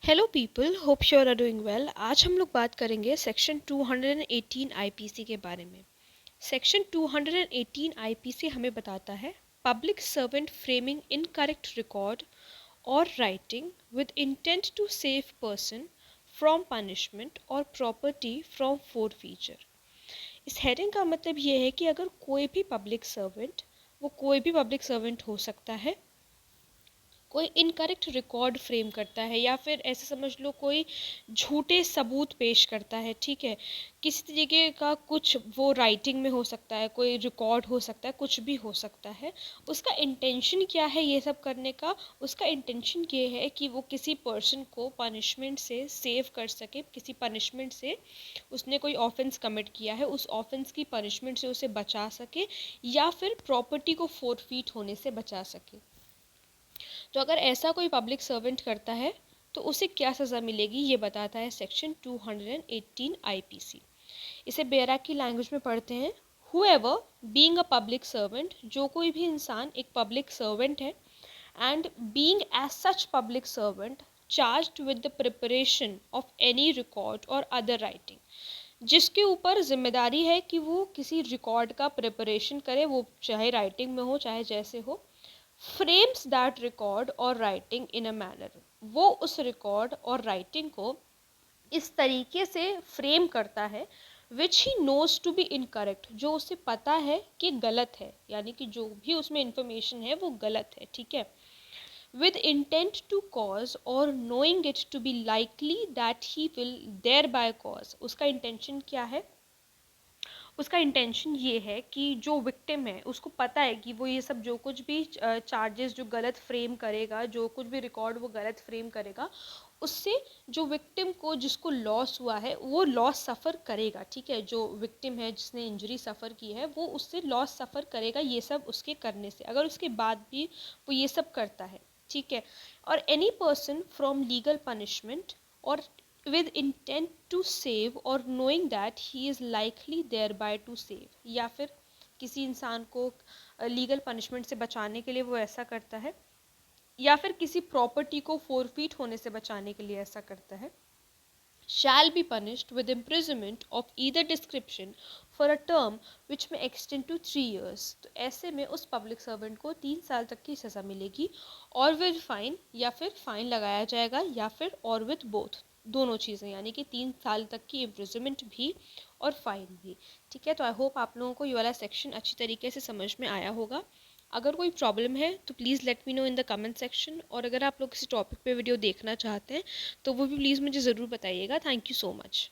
Hello people, hope sure are doing well. आज हम लोग बात करेंगे सेक्शन 218 आईपीसी के बारे में। सेक्शन 218 आईपीसी हमें बताता है public servant framing incorrect record और writing with intent to save person from punishment और प्रॉपर्टी फ्रॉम फोरफीचर। इस हेडिंग का मतलब ये है कि अगर कोई भी पब्लिक सर्वेंट, वो कोई भी पब्लिक सर्वेंट हो सकता है, कोई इनकरेक्ट रिकॉर्ड फ्रेम करता है या फिर ऐसे समझ लो कोई झूठे सबूत पेश करता है, ठीक है, किसी तरीके का कुछ वो राइटिंग में हो सकता है, कोई रिकॉर्ड हो सकता है, कुछ भी हो सकता है। उसका इंटेंशन क्या है ये सब करने का? उसका इंटेंशन ये है कि वो किसी पर्सन को पनिशमेंट से सेव कर सके, किसी पनिशमेंट से, उसने कोई ऑफेंस कमिट किया है, उस ऑफेंस की पनिशमेंट से उसे बचा सके या फिर प्रॉपर्टी को फोरफीट होने से बचा सके। तो अगर ऐसा कोई पब्लिक सर्वेंट करता है तो उसे क्या सज़ा मिलेगी ये बताता है सेक्शन 218 आईपीसी। इसे बेरा की लैंग्वेज में पढ़ते हैं। whoever being a public servant, जो कोई भी इंसान एक पब्लिक सर्वेंट है, and being as such public servant charged with the preparation of any record or other writing, जिसके ऊपर जिम्मेदारी है कि वो किसी रिकॉर्ड का प्रिपरेशन करे, वो चाहे राइटिंग में हो चाहे जैसे हो, फ्रेम्स दैट रिकॉर्ड और राइटिंग इन अ मैनर, वो उस रिकॉर्ड और राइटिंग को इस तरीके से फ्रेम करता है which he knows to be incorrect, जो उसे पता है कि गलत है, यानी कि जो भी उसमें इंफॉर्मेशन है वो गलत है, ठीक है, with intent to cause or knowing it to be likely that he will thereby cause। उसका इंटेंशन क्या है? उसका इंटेंशन ये है कि जो विक्टिम है उसको पता है कि वो ये सब जो कुछ भी चार्जेस जो गलत फ्रेम करेगा, जो कुछ भी रिकॉर्ड वो गलत फ्रेम करेगा, उससे जो विक्टिम को जिसको लॉस हुआ है वो लॉस सफ़र करेगा, ठीक है, जो विक्टिम है जिसने इंजरी सफ़र की है वो उससे लॉस सफ़र करेगा ये सब उसके करने से, अगर उसके बाद भी वो ये सब करता है, ठीक है। और any person from legal punishment और with intent to save or knowing that he is likely thereby to save, या फिर किसी इंसान को लीगल पनिशमेंट से बचाने के लिए वो ऐसा करता है, या फिर किसी प्रॉपर्टी को फोरफीट होने से बचाने के लिए ऐसा करता है, shall be punished with imprisonment of either description for a term which may extend to 3 years। तो ऐसे में उस पब्लिक सर्वेंट को 3 साल तक की सज़ा मिलेगी, और विद फाइन, या फिर फाइन लगाया जाएगा, या फिर और विद बोथ, दोनों चीज़ें, यानी कि 3 साल तक की इम्प्रिजनमेंट भी और फाइन भी, ठीक है। तो आई होप आप लोगों को ये वाला सेक्शन अच्छी तरीके से समझ में आया होगा। अगर कोई प्रॉब्लम है तो please let me know in the comment section, और अगर आप लोग किसी टॉपिक पे वीडियो देखना चाहते हैं तो वो भी प्लीज़ मुझे ज़रूर बताइएगा। Thank you so much.